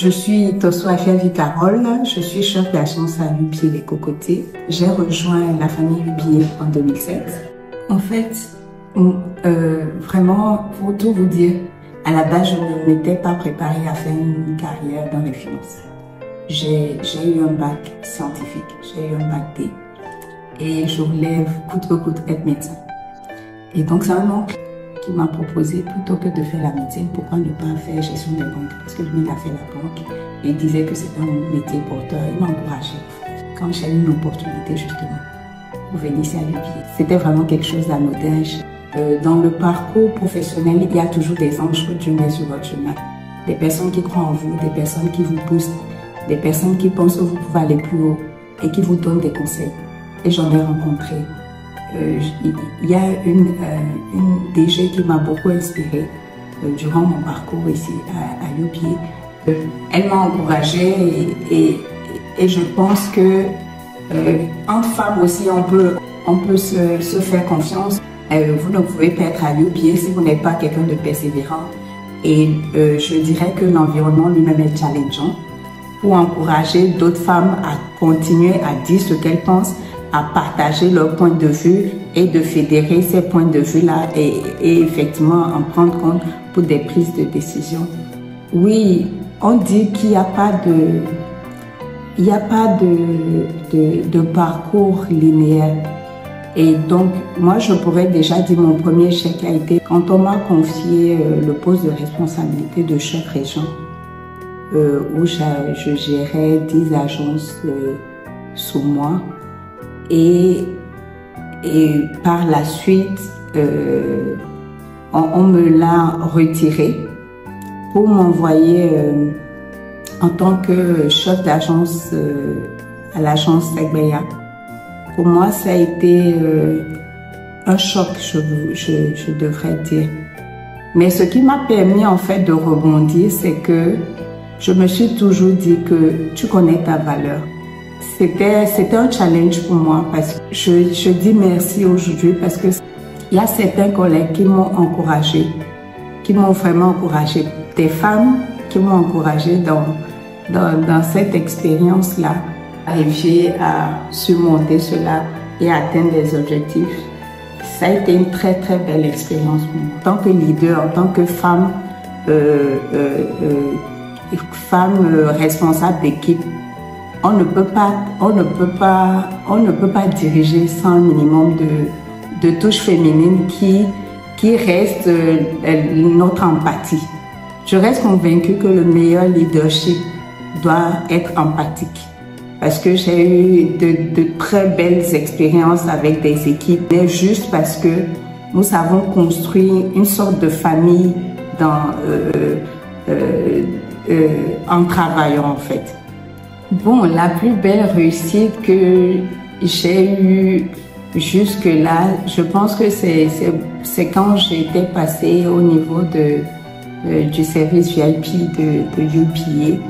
Je suis Tossoa Carole, je suis chef d'agence à Lubier Les Cocotiers. J'ai rejoint la famille Lubier en 2007. En fait, vraiment, pour tout vous dire, à la base, je ne m'étais pas préparée à faire une carrière dans les finances. J'ai eu un bac scientifique, j'ai eu un bac D. Et je voulais coûte que coûte être médecin. Et donc, c'est un oncle qui m'a proposé, plutôt que de faire la médecine, pourquoi ne pas faire gestion des banques? Parce que lui, il a fait la banque et il disait que c'était un métier porteur. Il m'a encouragé. Quand j'ai eu une opportunité, justement, pour venir ici à Lubier, c'était vraiment quelque chose d'anodin. Dans le parcours professionnel, il y a toujours des anges que Dieu met sur votre chemin. Des personnes qui croient en vous, des personnes qui vous poussent, des personnes qui pensent que vous pouvez aller plus haut et qui vous donnent des conseils. Et j'en ai rencontré. Il y a une DG qui m'a beaucoup inspirée durant mon parcours ici à Lubier. Elle m'a encouragée et je pense que entre femmes aussi, on peut se faire confiance. Vous ne pouvez pas être à Lubier si vous n'êtes pas quelqu'un de persévérant. Et je dirais que l'environnement lui-même est challengeant pour encourager d'autres femmes à continuer à dire ce qu'elles pensent, à partager leur point de vue et de fédérer ces points de vue-là et effectivement en prendre compte pour des prises de décision. Oui, on dit qu'il n'y a pas de parcours linéaire. Et donc, moi, je pourrais déjà dire mon premier chèque a été quand on m'a confié le poste de responsabilité de chef région, où je gérais 10 agences sous moi. Et par la suite, on me l'a retiré pour m'envoyer en tant que chef d'agence à l'agence Segbeya. Pour moi, ça a été un choc, je devrais dire. Mais ce qui m'a permis en fait de rebondir, c'est que je me suis toujours dit que tu connais ta valeur. C'était un challenge pour moi parce que je dis merci aujourd'hui parce que il y a certains collègues qui m'ont encouragé, qui m'ont vraiment encouragé. Des femmes qui m'ont encouragé dans cette expérience-là, arriver à surmonter cela et atteindre des objectifs. Ça a été une très très belle expérience pour moi. En tant que leader, en tant que femme, responsable d'équipe, on ne peut pas diriger sans un minimum de touche féminine qui reste notre empathie. Je reste convaincue que le meilleur leadership doit être empathique. Parce que j'ai eu de très belles expériences avec des équipes, mais juste parce que nous avons construit une sorte de famille en travaillant en fait. Bon, la plus belle réussite que j'ai eue jusque-là, je pense que c'est quand j'étais passée au niveau du service VIP de Lubier,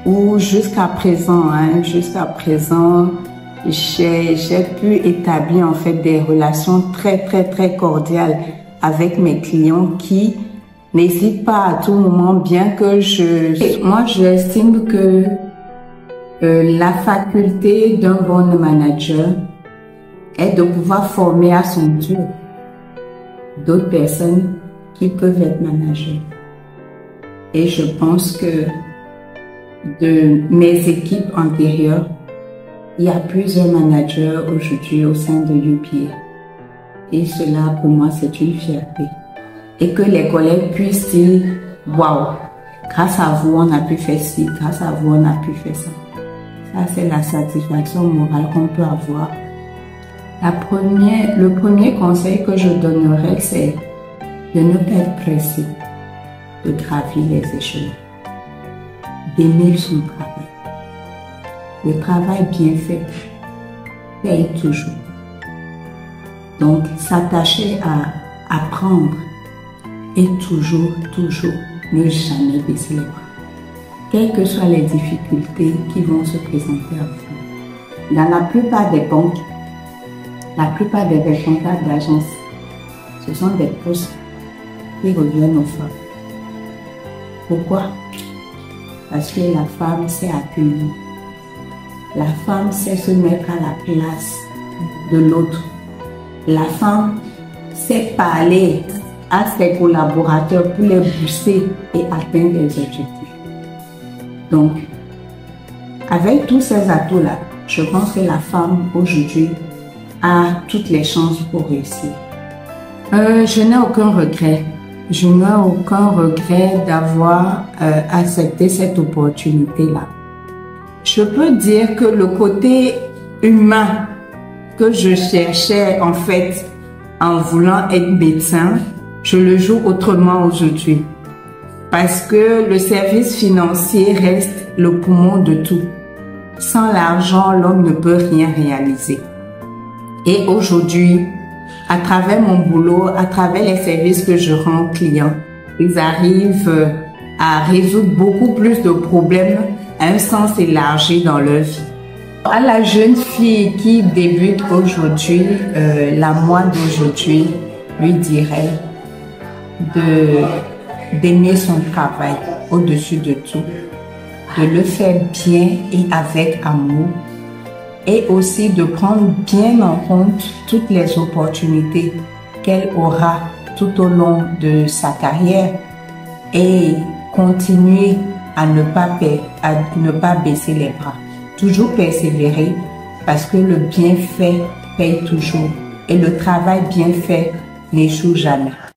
où jusqu'à présent, j'ai pu établir en fait des relations très très très cordiales avec mes clients qui n'hésitent pas à tout moment, bien que moi j'estime que la faculté d'un bon manager est de pouvoir former à son tour d'autres personnes qui peuvent être managers. Et je pense que de mes équipes antérieures, il y a plusieurs managers aujourd'hui au sein de Lubier. Et cela, pour moi, c'est une fierté. Et que les collègues puissent dire, waouh, grâce à vous, on a pu faire ci, grâce à vous, on a pu faire ça. Ça, c'est la satisfaction morale qu'on peut avoir. Le premier conseil que je donnerais, c'est de ne pas être pressé, de gravir les échelons, d'aimer son travail. Le travail bien fait paye toujours. Donc, s'attacher à apprendre et toujours ne jamais baisser les bras. Quelles que soient les difficultés qui vont se présenter à vous. Dans la plupart des banques, la plupart des responsables d'agence, ce sont des postes qui reviennent aux femmes. Pourquoi? parce que la femme sait accueillir. La femme sait se mettre à la place de l'autre. La femme sait parler à ses collaborateurs pour les booster et atteindre les objectifs. Donc, avec tous ces atouts-là, je pense que la femme aujourd'hui a toutes les chances pour réussir. Je n'ai aucun regret. Je n'ai aucun regret d'avoir accepté cette opportunité-là. Je peux dire que le côté humain que je cherchais en fait en voulant être médecin, je le joue autrement aujourd'hui. Parce que le service financier reste le poumon de tout. Sans l'argent, l'homme ne peut rien réaliser. Et aujourd'hui, à travers mon boulot, à travers les services que je rends aux clients, ils arrivent à résoudre beaucoup plus de problèmes à un sens élargi dans leur vie. À la jeune fille qui débute aujourd'hui, la moi d'aujourd'hui lui dirait d'aimer son travail au-dessus de tout, de le faire bien et avec amour, et aussi de prendre bien en compte toutes les opportunités qu'elle aura tout au long de sa carrière et continuer à ne pas baisser les bras. Toujours persévérer parce que le bienfait paye toujours et le travail bien fait n'échoue jamais.